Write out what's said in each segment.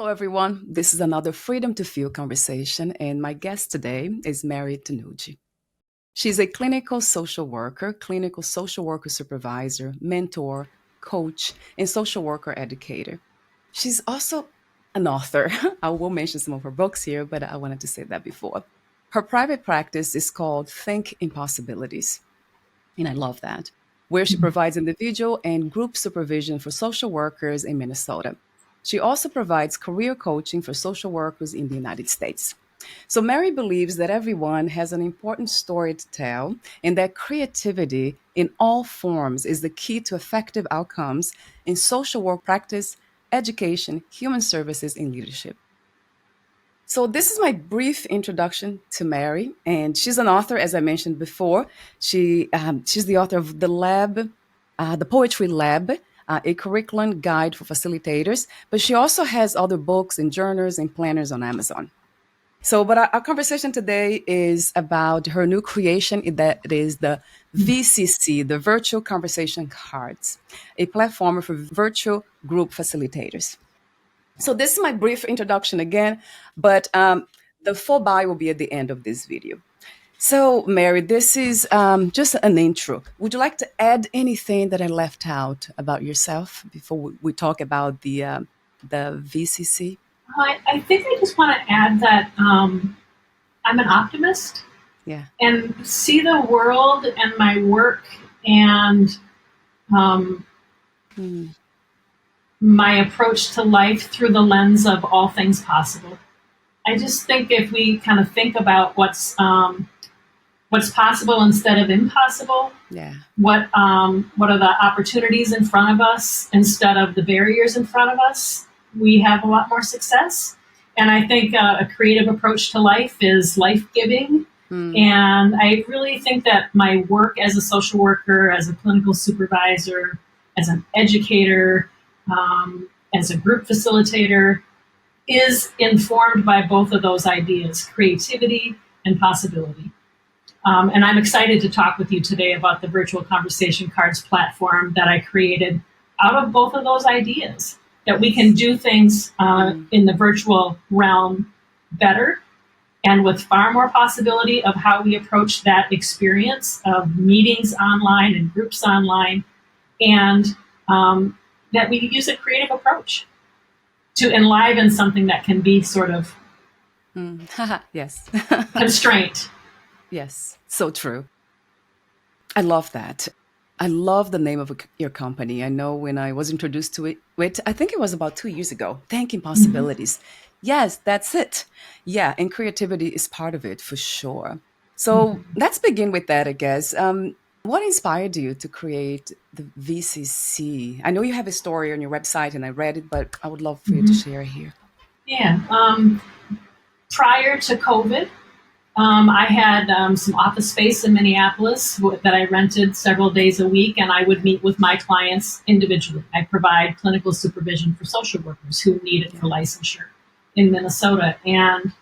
Hello, everyone. This is another Freedom to Feel conversation, and my guest today is Mary Tinucci. She's a clinical social worker supervisor, mentor, coach, and social worker educator. She's also an author. I will mention some of her books here, but I wanted to say that before. Her private practice is called Think Impossibilities, and I love that, where she provides individual and group supervision for social workers in Minnesota. She also provides career coaching for social workers in the United States. So, Mary believes that everyone has an important story to tell and that creativity in all forms is the key to effective outcomes in social work practice, education, human services, and leadership. So, this is my brief introduction to Mary, and she's an author, as I mentioned before. She's the author of the Poetry Lab, a curriculum guide for facilitators. But she also has other books and journals and planners on Amazon. So, but our conversation today is about her new creation that is the VCC, the Virtual Conversation Cards, a platform for virtual group facilitators. So this is my brief introduction again, but the full bio will be at the end of this video. So, Mary, this is just an intro. Would you like to add anything that I left out about yourself before we talk about the VCC? I think I just want to add that I'm an optimist Yeah. and see the world and my work and my approach to life through the lens of all things possible. I just think if we kind of think about what's possible instead of impossible, Yeah. what are the opportunities in front of us instead of the barriers in front of us, we have a lot more success. And I think a creative approach to life is life-giving. And I really think that my work as a social worker, as a clinical supervisor, as an educator, as a group facilitator, is informed by both of those ideas, creativity and possibility. And I'm excited to talk with you today about the Virtual Conversation Cards platform that I created out of both of those ideas, that we can do things in the virtual realm better and with far more possibility of how we approach that experience of meetings online and groups online, and that we use a creative approach to enliven something that can be sort of Yes. constraint. Yes, so true. I love that. I love the name of your company. I know when I was introduced to it, I think it was about 2 years ago, Thinking Possibilities. Yes, that's it. Yeah, and creativity is part of it for sure. So let's begin with that, I guess. What inspired you to create the VCC? I know you have a story on your website and I read it, but I would love for you to share here. Yeah. Prior to COVID, I had some office space in Minneapolis that I rented several days a week, and I would meet with my clients individually. I provide clinical supervision for social workers who need it for licensure in Minnesota. And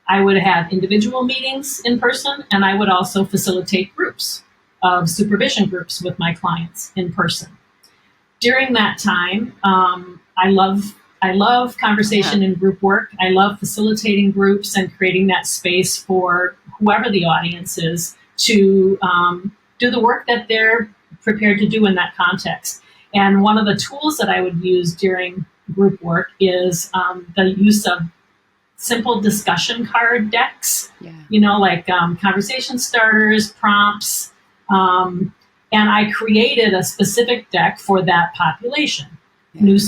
I would have individual meetings in person, and I would also facilitate groups of supervision groups with my clients in person. During that time, I love conversation and group work. I love facilitating groups and creating that space for whoever the audience is to do the work that they're prepared to do in that context. And one of the tools that I would use during group work is the use of simple discussion card decks, like conversation starters, prompts. And I created a specific deck for that population. New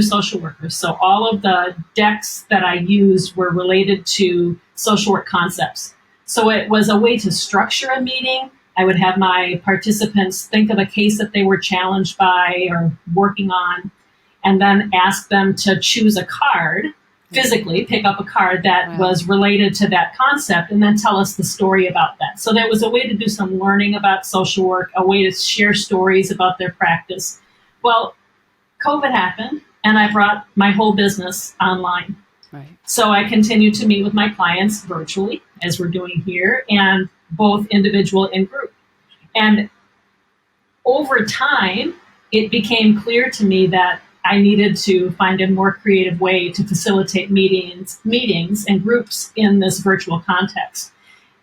social workers. So all of the decks that I used were related to social work concepts. So it was a way to structure a meeting. I would have my participants think of a case that they were challenged by or working on, and then ask them to choose a card, physically pick up a card that was related to that concept, and then tell us the story about that. So there was a way to do some learning about social work, a way to share stories about their practice. Well, COVID happened, and I brought my whole business online. Right. So I continue to meet with my clients virtually, as we're doing here, and both individual and group. And over time, it became clear to me that I needed to find a more creative way to facilitate meetings and groups in this virtual context,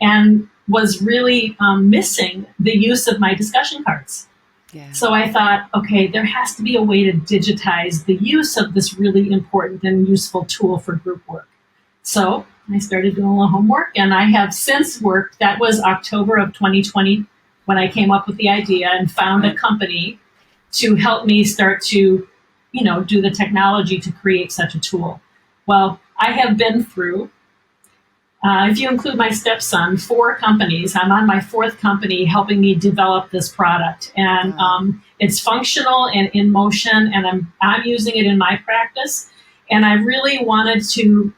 and was really missing the use of my discussion cards. Yeah. So I thought, okay, there has to be a way to digitize the use of this really important and useful tool for group work. So I started doing a little homework, and I have since worked. That was October of 2020 when I came up with the idea and found a company to help me start to, do the technology to create such a tool. Well, I have been through, if you include my stepson, 4 companies. I'm on my 4th company helping me develop this product, and it's functional and in motion, and I'm using it in my practice. And I really wanted to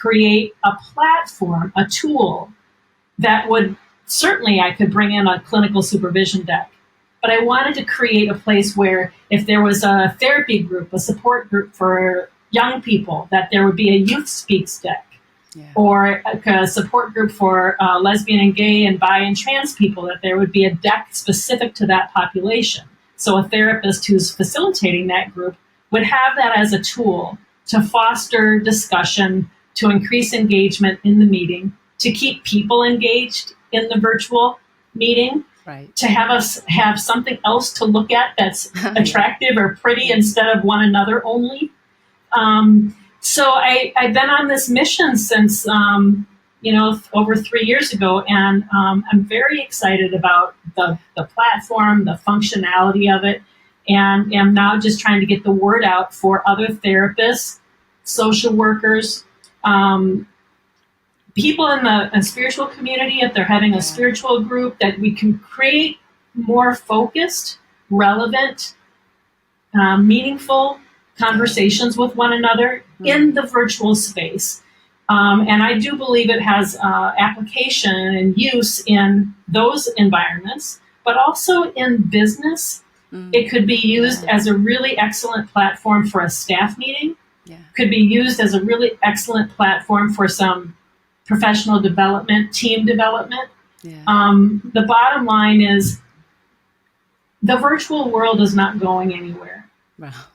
create a platform, a tool that would, certainly I could bring in a clinical supervision deck, but I wanted to create a place where if there was a therapy group, a support group for young people, that there would be a youth speaks deck. Yeah. Or a support group for lesbian and gay and bi and trans people, that there would be a deck specific to that population. So a therapist who's facilitating that group would have that as a tool to foster discussion, to increase engagement in the meeting, to keep people engaged in the virtual meeting, right. To have us have something else to look at that's attractive or pretty instead of one another only. So I've been on this mission since, over 3 years ago, and I'm very excited about the platform, the functionality of it, and am now just trying to get the word out for other therapists, social workers, people in the spiritual community, if they're having a spiritual group, that we can create more focused, relevant, meaningful conversations with one another in the virtual space. And I do believe it has application and use in those environments, but also in business. It could be used as a really excellent platform for a staff meeting. Could be used as a really excellent platform for some professional development, team development. The bottom line is the virtual world is not going anywhere.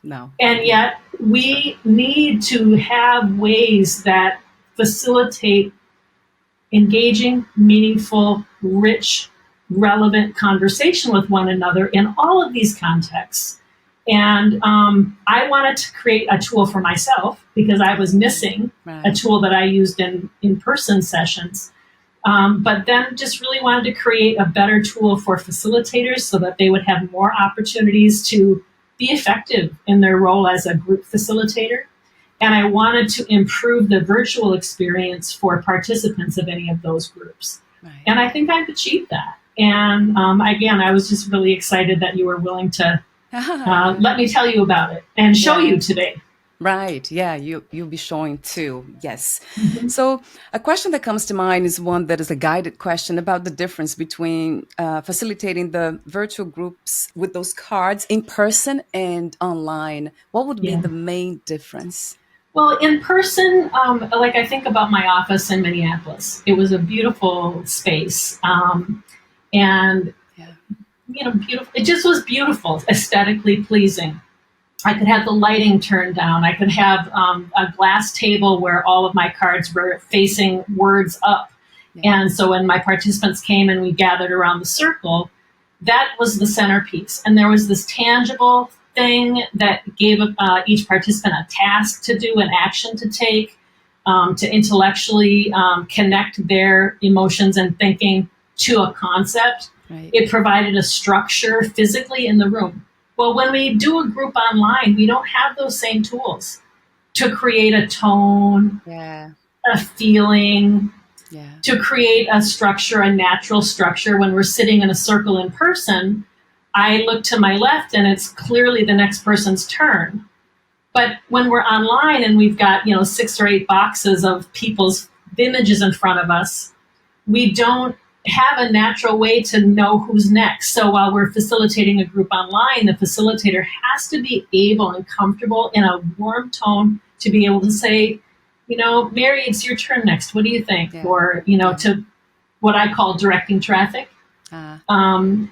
No. And yet we need to have ways that facilitate engaging, meaningful, rich, relevant conversation with one another in all of these contexts. And I wanted to create a tool for myself because I was missing a tool that I used in in-person sessions. But then just really wanted to create a better tool for facilitators so that they would have more opportunities to be effective in their role as a group facilitator. And I wanted to improve the virtual experience for participants of any of those groups. And I think I've achieved that. And again, I was just really excited that you were willing to let me tell you about it and show you today. Right. Yeah, you'll be showing too. Yes. Mm-hmm. So a question that comes to mind is one that is a guided question about the difference between facilitating the virtual groups with those cards in person and online. What would be the main difference? Well, in person, like I think about my office in Minneapolis. It was a beautiful space. And beautiful. It just was beautiful, aesthetically pleasing. I could have the lighting turned down. I could have a glass table where all of my cards were facing words up. And so when my participants came and we gathered around the circle, that was the centerpiece. And there was this tangible thing that gave each participant a task to do, an action to take, to intellectually connect their emotions and thinking to a concept. It provided a structure physically in the room. Well, when we do a group online, we don't have those same tools to create a tone, a feeling, to create a structure, a natural structure. When we're sitting in a circle in person, I look to my left and it's clearly the next person's turn. But when we're online and we've got 6 or 8 boxes of people's images in front of us, we don't have a natural way to know who's next. So while we're facilitating a group online, the facilitator has to be able and comfortable in a warm tone to be able to say, Mary, it's your turn next. What do you think? Or, to what I call directing traffic. Ah.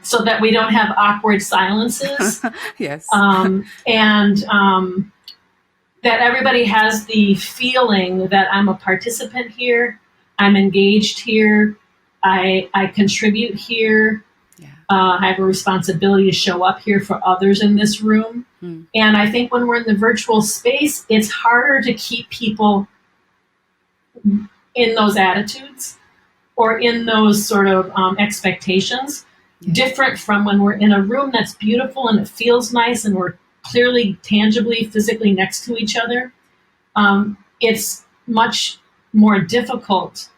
so that we don't have awkward silences. Yes. And that everybody has the feeling that I'm a participant here, I'm engaged here, I contribute here, Yeah. I have a responsibility to show up here for others in this room. Hmm. And I think when we're in the virtual space, it's harder to keep people in those attitudes or in those sort of expectations, Yeah. different from when we're in a room that's beautiful and it feels nice and we're clearly, tangibly, physically next to each other. It's much more difficult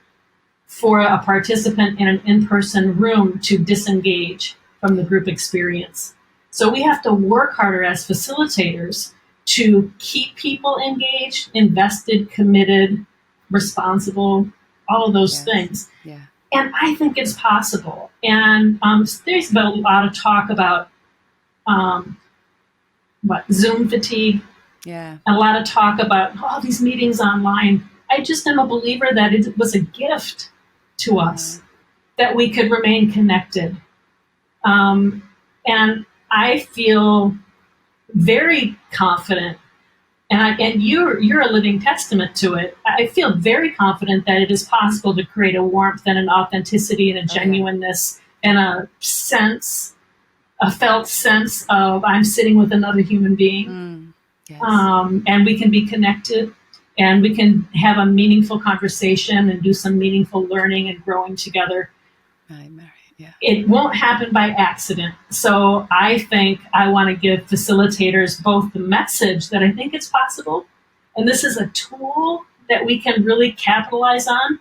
for a participant in an in-person room to disengage from the group experience. So we have to work harder as facilitators to keep people engaged, invested, committed, responsible, all of those Yes. things. Yeah. And I think it's possible. And there's been a lot of talk about Zoom fatigue, Yeah. and a lot of talk about these meetings online. I just am a believer that it was a gift to Yeah. us that we could remain connected. And I feel very confident, and you're a living testament to it. I feel very confident that it is possible to create a warmth and an authenticity and a Oh yeah. genuineness and a felt sense of I'm sitting with another human being, Mm. Yes. and we can be connected and we can have a meaningful conversation and do some meaningful learning and growing together. Hi, Mary. Yeah. It won't happen by accident. So I think I want to give facilitators both the message that I think it's possible, and this is a tool that we can really capitalize on.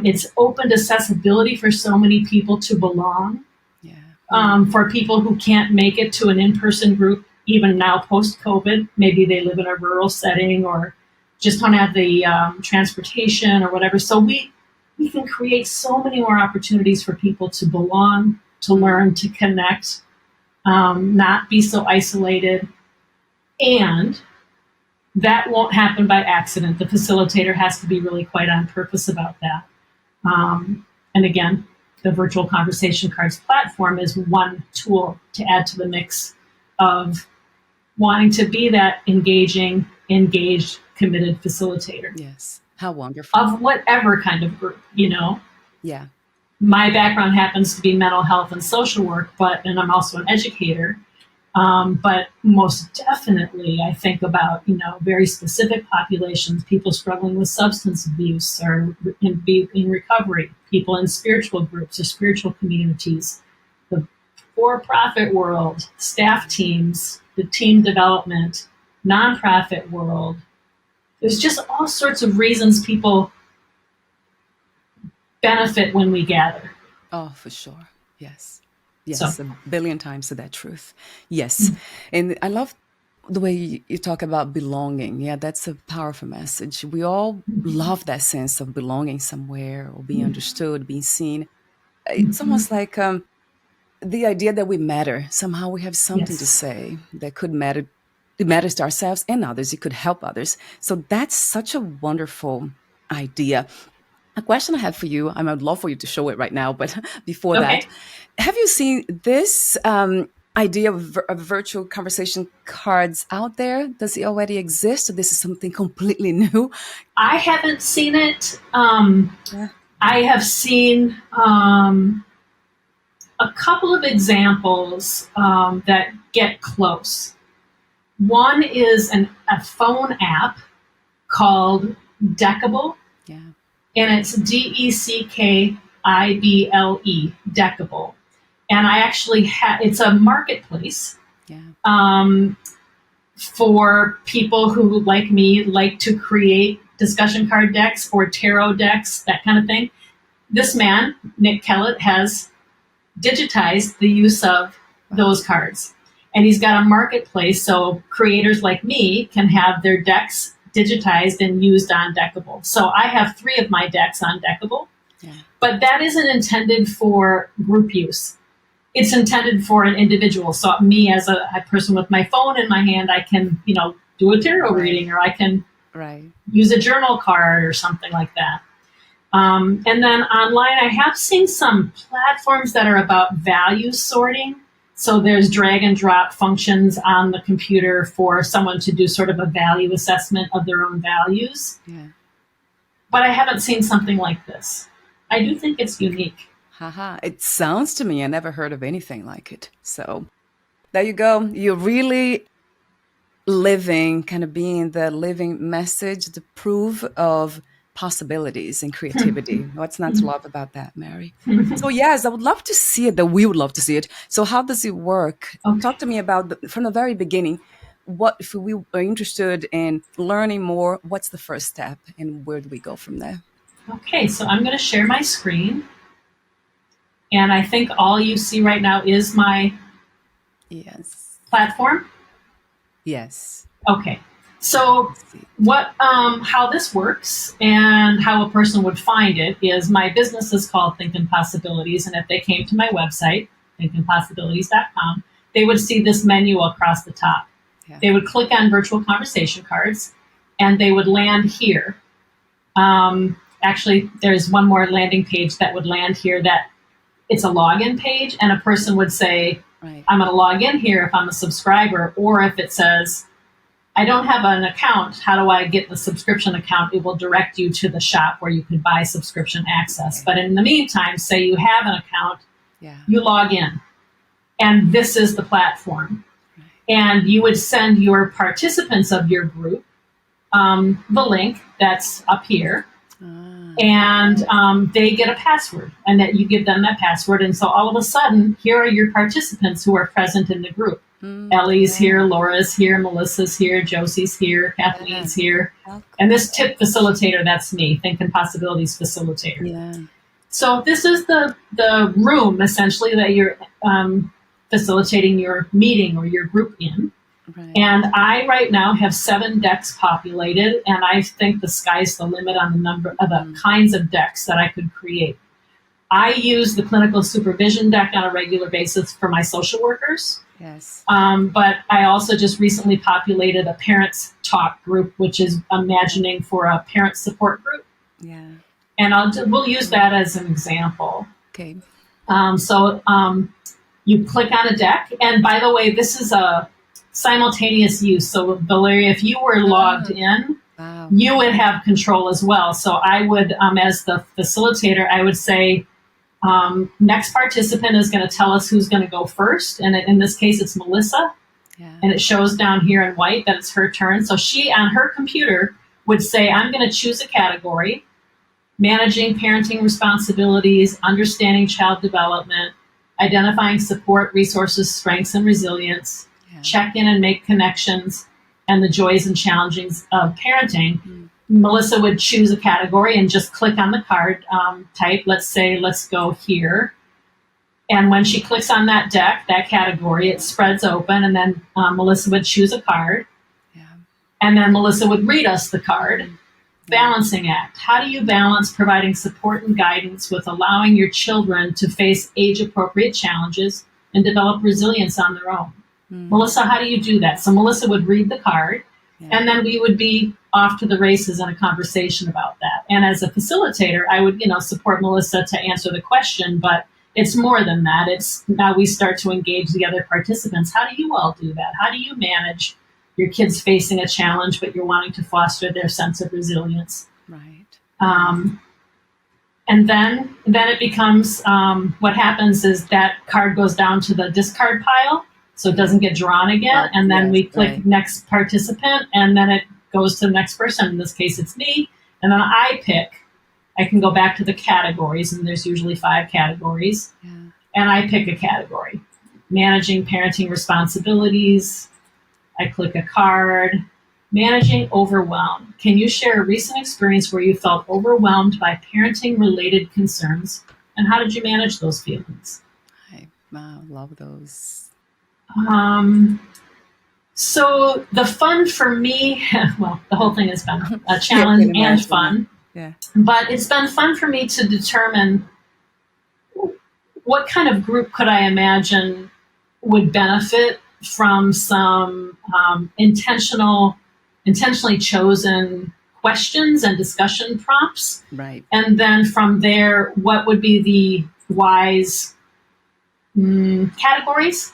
It's opened accessibility for so many people to belong, Yeah. Mm. for people who can't make it to an in-person group, even now post-COVID. Maybe they live in a rural setting or just don't have the transportation or whatever. So we can create so many more opportunities for people to belong, to learn, to connect, not be so isolated. And that won't happen by accident. The facilitator has to be really quite on purpose about that. And again, the virtual conversation cards platform is one tool to add to the mix of wanting to be that engaged, committed facilitator Yes. How wonderful. of whatever kind of group. Yeah. My background happens to be mental health and social work, and I'm also an educator. But most definitely, I think about very specific populations: people struggling with substance abuse or in recovery, people in spiritual groups or spiritual communities, the for-profit world, staff teams, the team development, nonprofit world. There's just all sorts of reasons people benefit when we gather. Oh, for sure. Yes. So, Yes. A billion times to that truth. Yes. And I love the way you talk about belonging. Yeah, that's a powerful message. We all love that sense of belonging somewhere or being understood, being seen. It's almost like the idea that we matter. Somehow we have something to yes. say that could matter. It matters to ourselves and others. It could help others. So that's such a wonderful idea. A question I have for you, I would love for you to show it right now, but before that, Okay. have you seen this idea of, of virtual conversation cards out there? Does it already exist? Or this is something completely new? I haven't seen it. Yeah. I have seen a couple of examples that get close. One is a phone app called Deckable, Yeah. and it's Deckible, Deckable. And I actually it's a marketplace Yeah. um, for people who, like me, like to create discussion card decks or tarot decks, that kind of thing. This man, Nick Kellett, has digitized the use of Wow. those cards. And he's got a marketplace so creators like me can have their decks digitized and used on Deckable. So I have 3 of my decks on Deckable, Yeah. but that isn't intended for group use. It's intended for an individual. So me as a person with my phone in my hand, I can, do a tarot Right. reading, or I can Right. use a journal card or something like that. And then online, I have seen some platforms that are about value sorting. So there's drag and drop functions on the computer for someone to do sort of a value assessment of their own values. Yeah. But I haven't seen something like this. I do think it's unique. Haha. It sounds to me, I never heard of anything like it. So there you go. You're really living, kind of being the living message, the proof of possibilities and creativity. What's not to love about that, Mary? So yes, I would love to see it, that we would love to see it. So how does it work? Okay. Talk to me about from the very beginning. What if we are interested in learning more? What's the first step and where do we go from there? Okay, so I'm going to share my screen. And I think all you see right now is my Yes. platform. Yes. Okay. So how this works and how a person would find it is my business is called Thinking Possibilities. And if they came to my website, thinkingpossibilities.com, they would see this menu across the top. Yeah. They would click on virtual conversation cards and they would land here. Actually, there's one more landing page that would land here that it's a login page, and a person would say, Right. I'm going to log in here if I'm a subscriber, or if it says, I don't have an account, how do I get the subscription account? It will direct you to the shop where you could buy subscription access. Okay. But in the meantime, say you have an account, Yeah. you log in, and this is the platform. Right. And you would send your participants of your group the link that's up here. And they get a password, and that you give them that password. And so all of a sudden, here are your participants who are present in the group. Ellie's here, Laura's here, Melissa's here, Josie's here, Kathleen's here. And this tip facilitator, that's me, Thinking Possibilities facilitator. Yeah. So this is the room, essentially, that you're facilitating your meeting or your group in. Right. And I right now have 7 decks populated, and I think the sky's the limit on the number of the kinds of decks that I could create. I use the clinical supervision deck on a regular basis for my social workers. Yes. But I also just recently populated a parents talk group, which is imagining for a parent support group. Yeah. And we'll use that as an example. Okay. So you click on a deck, and by the way, this is a simultaneous use. So Valeria, if you were logged in, wow, you would have control as well. So I would, as the facilitator, I would say, next participant is going to tell us who's going to go first. And in this case, it's Melissa. Yeah. And it shows down here in white that it's her turn. So she, on her computer, would say, I'm going to choose a category: managing parenting responsibilities, understanding child development, identifying support, resources, strengths, and resilience, check in and make connections, and the joys and challenges of parenting. Melissa would choose a category and just click on the card type. Let's say, let's go here. And when she clicks on that deck, that category, it spreads open, and then Melissa would choose a card. Yeah. And then Melissa would read us the card. Balancing act. How do you balance providing support and guidance with allowing your children to face age-appropriate challenges and develop resilience on their own? Melissa, how do you do that? So Melissa would read the card, and then we would be off to the races in a conversation about that. And as a facilitator, I would, support Melissa to answer the question, but it's more than that. It's now we start to engage the other participants. How do you all do that? How do you manage your kids facing a challenge, but you're wanting to foster their sense of resilience? Right. And then it becomes, what happens is that card goes down to the discard pile, so it doesn't get drawn again. And then we click next participant, and then it goes to the next person. In this case, it's me. And then I can go back to the categories, and there's usually 5 categories. Yeah. And I pick a category: managing parenting responsibilities. I click a card. Managing overwhelm. Can you share a recent experience where you felt overwhelmed by parenting-related concerns, and how did you manage those feelings? I love those. So the fun for me, well, the whole thing has been a challenge and fun. Yeah. But it's been fun for me to determine what kind of group could I imagine would benefit from some intentionally chosen questions and discussion prompts. Right. And then from there, what would be the wise categories?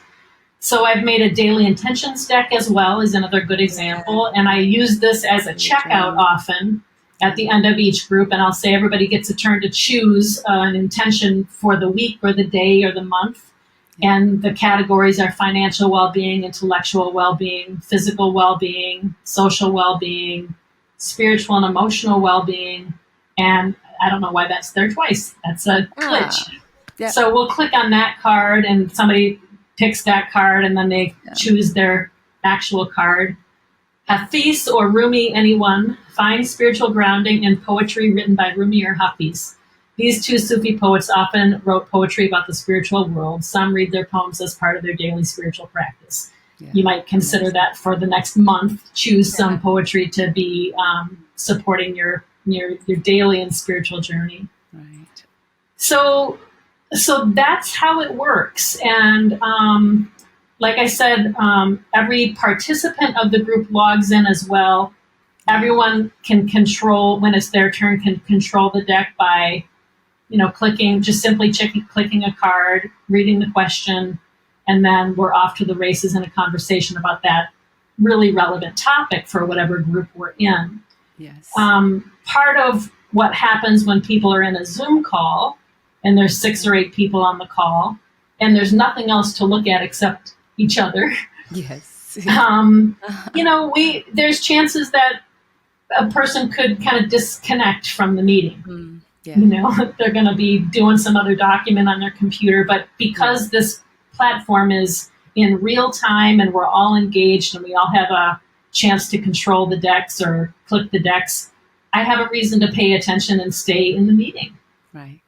So I've made a daily intentions deck as well, is another good Yeah. example. And I use this as a checkout often at the end of each group. And I'll say everybody gets a turn to choose an intention for the week or the day or the month. Yeah. And the categories are financial well-being, intellectual well-being, physical well-being, social well-being, spiritual and emotional well-being. And I don't know why that's there twice. That's a glitch. Ah. Yeah. So we'll click on that card and somebody picks that card and then they choose their actual card. Hafiz or Rumi, anyone, find spiritual grounding in poetry written by Rumi or Hafiz. These two Sufi poets often wrote poetry about the spiritual world. Some read their poems as part of their daily spiritual practice. Yeah. You might consider that for the next month. Choose some poetry to be supporting your daily and spiritual journey. Right. So that's how it works. And like I said, every participant of the group logs in as well. Everyone can control, when it's their turn, can control the deck by, clicking, just simply clicking a card, reading the question, and then we're off to the races in a conversation about that really relevant topic for whatever group we're in. Yes. Part of what happens when people are in a Zoom call and there's 6 or 8 people on the call and there's nothing else to look at except each other. Yes. There's chances that a person could kind of disconnect from the meeting. Yeah. They're going to be doing some other document on their computer, but because this platform is in real time and we're all engaged and we all have a chance to control the decks or click the decks, I have a reason to pay attention and stay in the meeting. Right.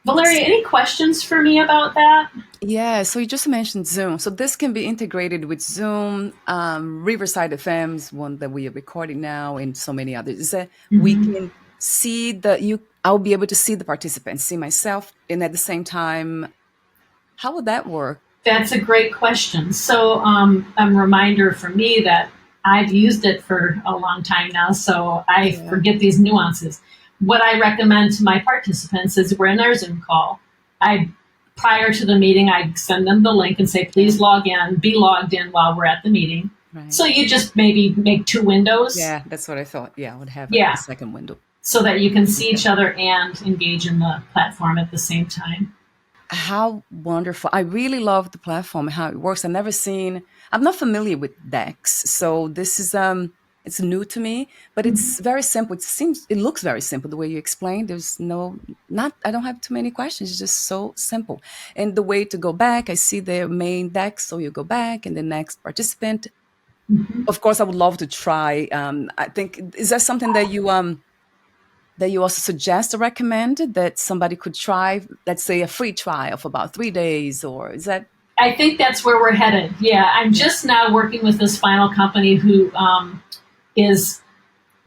Valeria, any questions for me about that? Yeah, so you just mentioned Zoom. So this can be integrated with Zoom, Riverside FM's one that we are recording now, and so many others. Is that we can see I'll be able to see the participants, see myself, and at the same time, how would that work? That's a great question. So a reminder for me that I've used it for a long time now, so I forget these nuances. What I recommend to my participants is we're in our Zoom call. Prior to the meeting, I send them the link and say, please log in, be logged in while we're at the meeting. Right. So you just maybe make 2 windows. Yeah, that's what I thought. Yeah, I would have a second window. So that you can see each other and engage in the platform at the same time. How wonderful. I really love the platform, how it works. I'm not familiar with decks. So this is, it's new to me, but it's very simple. It looks very simple the way you explained. I don't have too many questions. It's just so simple. And the way to go back, I see the main deck. So you go back and the next participant. Of course, I would love to try. I think, is that something that you also suggest or recommend that somebody could try, let's say a free trial for about 3 days, or is that? I think that's where we're headed. Yeah, I'm just now working with this final company who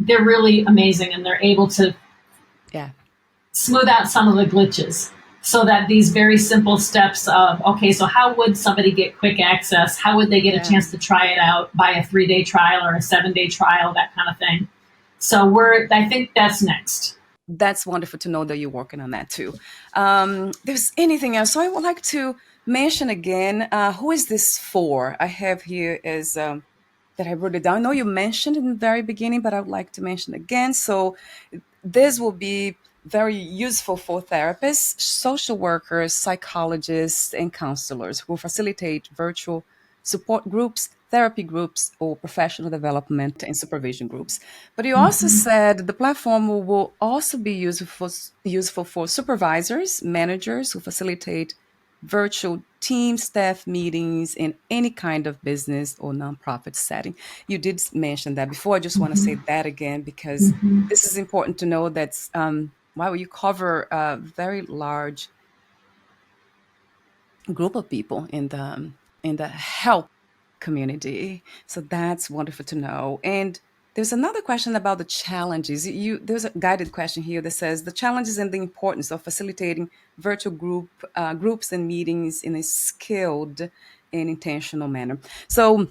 they're really amazing and they're able to smooth out some of the glitches so that these very simple steps of, okay, so how would somebody get quick access? How would they get a chance to try it out, buy a 3-day trial or a 7-day trial, that kind of thing. So I think that's next. That's wonderful to know that you're working on that too. There's anything else? So I would like to mention again, who is this for? I have here is that I wrote it down. I know you mentioned in the very beginning, but I would like to mention again. So this will be very useful for therapists, social workers, psychologists, and counselors who facilitate virtual support groups, therapy groups, or professional development and supervision groups. But you also said the platform will also be useful for supervisors, managers who facilitate virtual team staff meetings in any kind of business or nonprofit setting. You did mention that before. I just want to say that again because this is important to know that wow, you cover a very large group of people in the health community. So that's wonderful to know. And there's another question about the challenges. There's a guided question here that says the challenges and the importance of facilitating virtual groups and meetings in a skilled and intentional manner. So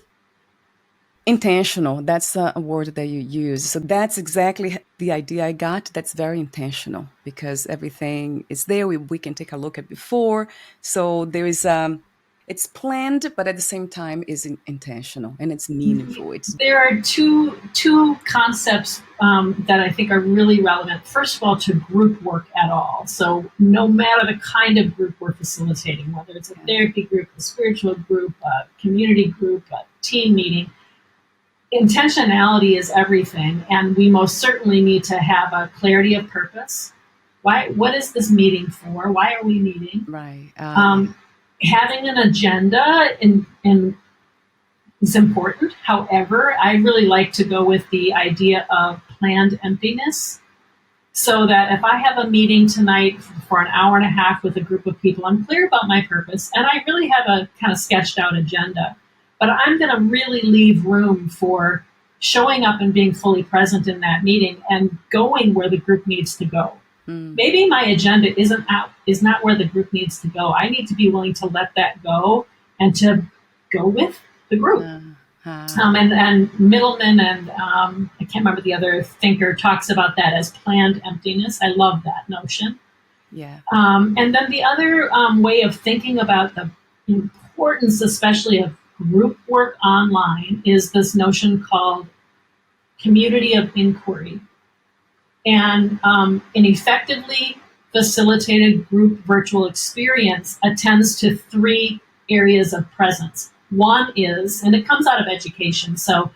Intentional, that's a word that you use. So that's exactly the idea I got. That's very intentional because everything is there. We can take a look at before. So there is, it's planned, but at the same time is intentional and it's meaningful. It's There are two concepts that I think are really relevant. First of all, to group work at all. So no matter the kind of group we're facilitating, whether it's a yeah, therapy group, a spiritual group, a community group, a team meeting, intentionality is everything, and we most certainly need to have a clarity of purpose. Why? What is this meeting for? Why are we meeting? right. Yeah. Um, Having an agenda in is important. However, I really like to go with the idea of planned emptiness. So that if I have a meeting tonight for an hour and a half with a group of people, I'm clear about my purpose and I really have a kind of sketched out agenda. But I'm going to really leave room for showing up and being fully present in that meeting and going where the group needs to go. Mm. Maybe my agenda is not where the group needs to go. I need to be willing to let that go and to go with the group. Yeah. And Middleman and I can't remember the other thinker talks about that as planned emptiness. I love that notion. Yeah. And then the other way of thinking about the importance, especially of group work online, is this notion called community of inquiry. And an effectively facilitated group virtual experience attends to three areas of presence. One is, and it comes out of education, so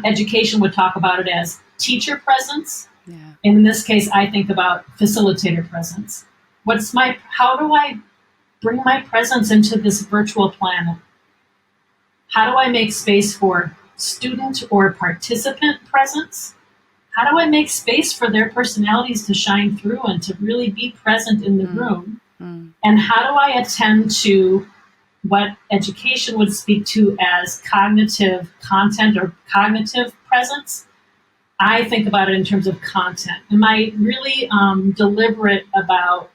education would talk about it as teacher presence. Yeah. And in this case, I think about facilitator presence. How do I bring my presence into this virtual planet? How do I make space for student or participant presence? How do I make space for their personalities to shine through and to really be present in the room? Mm. And how do I attend to what education would speak to as cognitive content or cognitive presence? I think about it in terms of content. Am I really deliberate about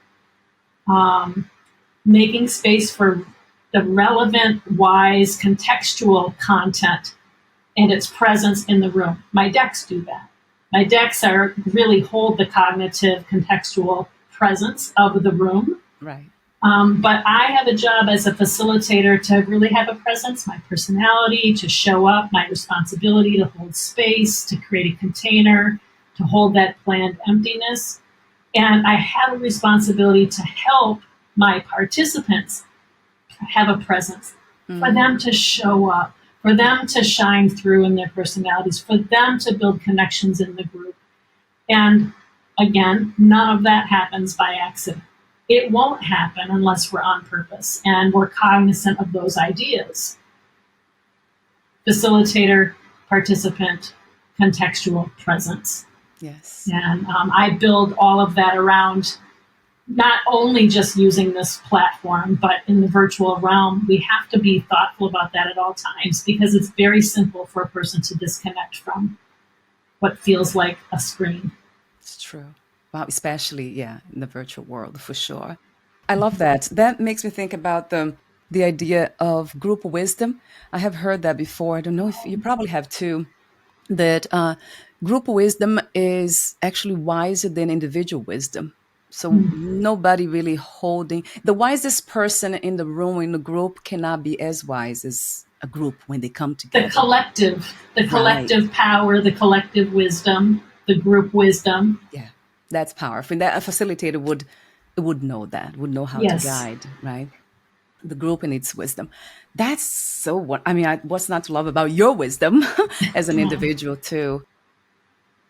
making space for the relevant, wise, contextual content and its presence in the room? My decks do that. My decks really hold the cognitive, contextual presence of the room. Right. But I have a job as a facilitator to really have a presence, my personality, to show up, my responsibility to hold space, to create a container, to hold that planned emptiness. And I have a responsibility to help my participants have a presence, for them to show up, for them to shine through in their personalities, for them to build connections in the group. And again, none of that happens by accident. It won't happen unless we're on purpose and we're cognizant of those ideas. Facilitator, participant, contextual presence. Yes. And I build all of that around not only just using this platform, but in the virtual realm. We have to be thoughtful about that at all times because it's very simple for a person to disconnect from what feels like a screen. It's true. Wow, especially, yeah, in the virtual world, for sure. I love that. That makes me think about the idea of group wisdom. I have heard that before. I don't know if you probably have too, that group wisdom is actually wiser than individual wisdom. So nobody really holding the wisest person in the room in the group cannot be as wise as a group when they come The together. collective, the Right. collective power, the collective wisdom, the group wisdom. Yeah. That's powerful. And that a facilitator would know that, would know how to Yes. guide, right? The group and its wisdom. That's so what I mean, what's not to love about your wisdom as an Yeah. individual too.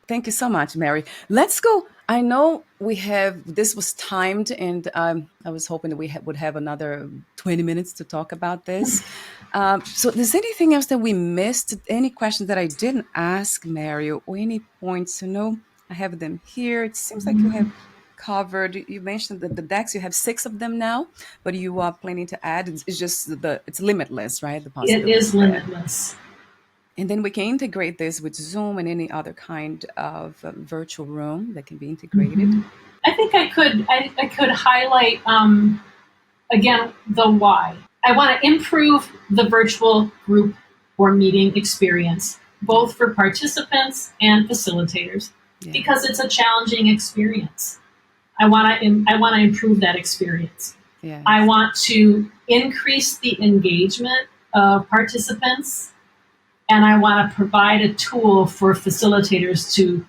Thank you so much, Mary. Let's go. I know this was timed, and I was hoping that would have another 20 minutes to talk about this. So, is anything else that we missed? Any questions that I didn't ask, Mary, or any points? No, I have them here. It seems like you have covered. You mentioned that the decks, you have 6 of them now, but you are planning to add. It's just it's limitless, right? The It possibilities is to add. limitless. And then we can integrate this with Zoom and any other kind of virtual room that can be integrated. I think I could highlight again the why. I want to improve the virtual group or meeting experience, both for participants and facilitators, Yeah. because it's a challenging experience. I want to improve that experience. I Yes. want to increase the engagement of participants, and I want to provide a tool for facilitators to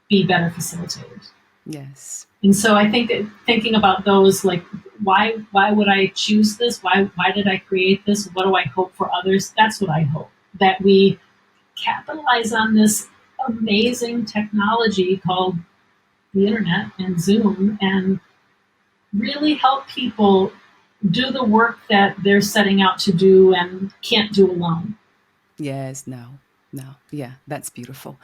be better facilitators. Yes. And so I think that thinking about those, like, why would I choose this? Why did I create this? What do I hope for others? That's what I hope, that we capitalize on this amazing technology called the internet and Zoom, and really help people do the work that they're setting out to do and can't do alone. Yes. No. No. Yeah, that's beautiful.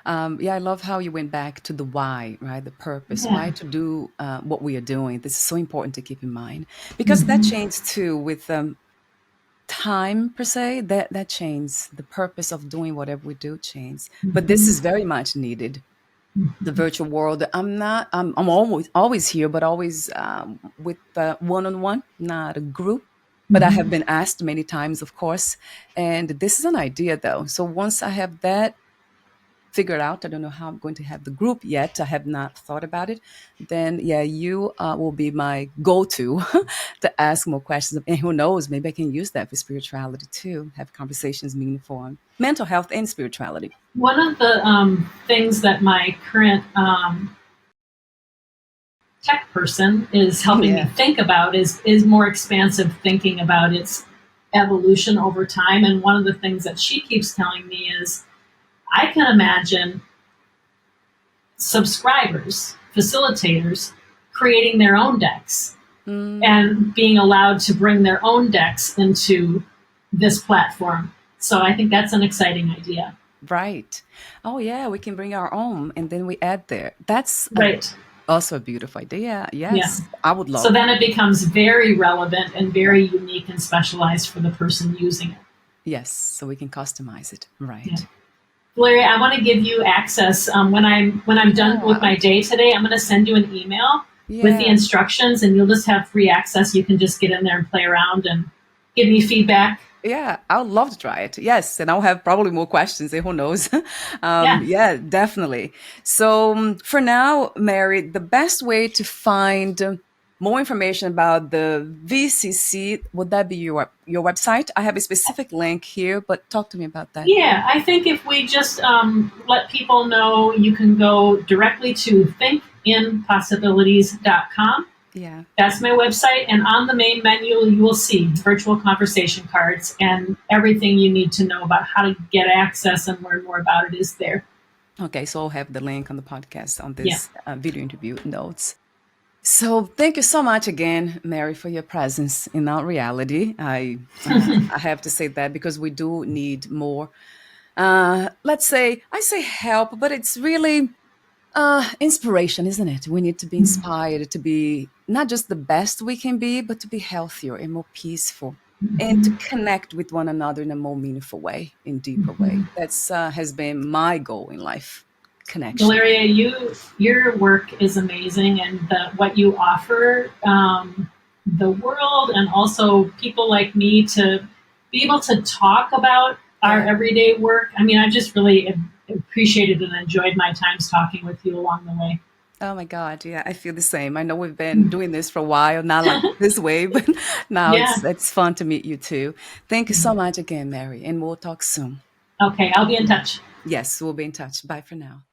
Yeah, I love how you went back to the why, right? The purpose, Yeah. why to do what we are doing. This is so important to keep in mind because that Mm-hmm. changed too with time per se. That changed the purpose of doing whatever we do change. But this Mm-hmm. is very much needed. The virtual world. I'm not. I'm always here, but always with one-on-one, not a group. But I have Mm-hmm. been asked many times, of course, and this is an idea though. So once I have that figured out, I don't know how I'm going to have the group yet. I have not thought about it. Then yeah, you will be my go-to to ask more questions. And who knows, maybe I can use that for spirituality too. Have conversations meaningful on mental health and spirituality. One of the things that my current tech person is helping me Yeah. think about is more expansive thinking about its evolution over time. And one of the things that she keeps telling me is, I can imagine subscribers, facilitators, creating their own decks Mm, and being allowed to bring their own decks into this platform. So I think that's an exciting idea. right. Oh yeah, we can bring our own and then we add there. That's Right. also a beautiful idea. Yeah. Yes, I would So love then that. it becomes very relevant and Yeah. very unique and specialized for the person using it. Yes, so we can customize it. Yeah. Right. Valeria, I want to give you access when I'm done with Yeah. my day today. I'm going to send you an email with the Yeah. instructions, and you'll just have free access. You can just get in there and play around and give me feedback. Yeah, I would love to try it. Yes, and I'll have probably more questions. Who knows? Yeah. Yeah, definitely. So for now, Mary, the best way to find more information about the VCC would that be your website? I have a specific link here, but talk to me about that. Yeah, I think if we just let people know, you can go directly to thinkinpossibilities.com. Yeah. That's my website. And on the main menu, you will see virtual conversation cards, and everything you need to know about how to get access and learn more about it is there. Okay, so I'll have the link on the podcast on Yeah. this video interview notes. So thank you so much again, Mary, for your presence in our reality. I have to say that because we do need more. Let's say I say help, but it's really inspiration, isn't it? We need to be inspired to be not just the best we can be, but to be healthier and more peaceful, and to connect with one another in a more meaningful way, in deeper way. That's has been my goal in life: connection. Valeria, your work is amazing, and what you offer the world and also people like me to be able to talk about our Yeah. everyday work. I mean, I just really appreciated and enjoyed my times talking with you along the way. Oh my God, yeah, I feel the same. I know we've been doing this for a while, not like this way, but now Yeah. it's fun to meet you too. Thank you so much again, Mary, and we'll talk soon. Okay, I'll be in touch. Yes, we'll be in touch. Bye for now.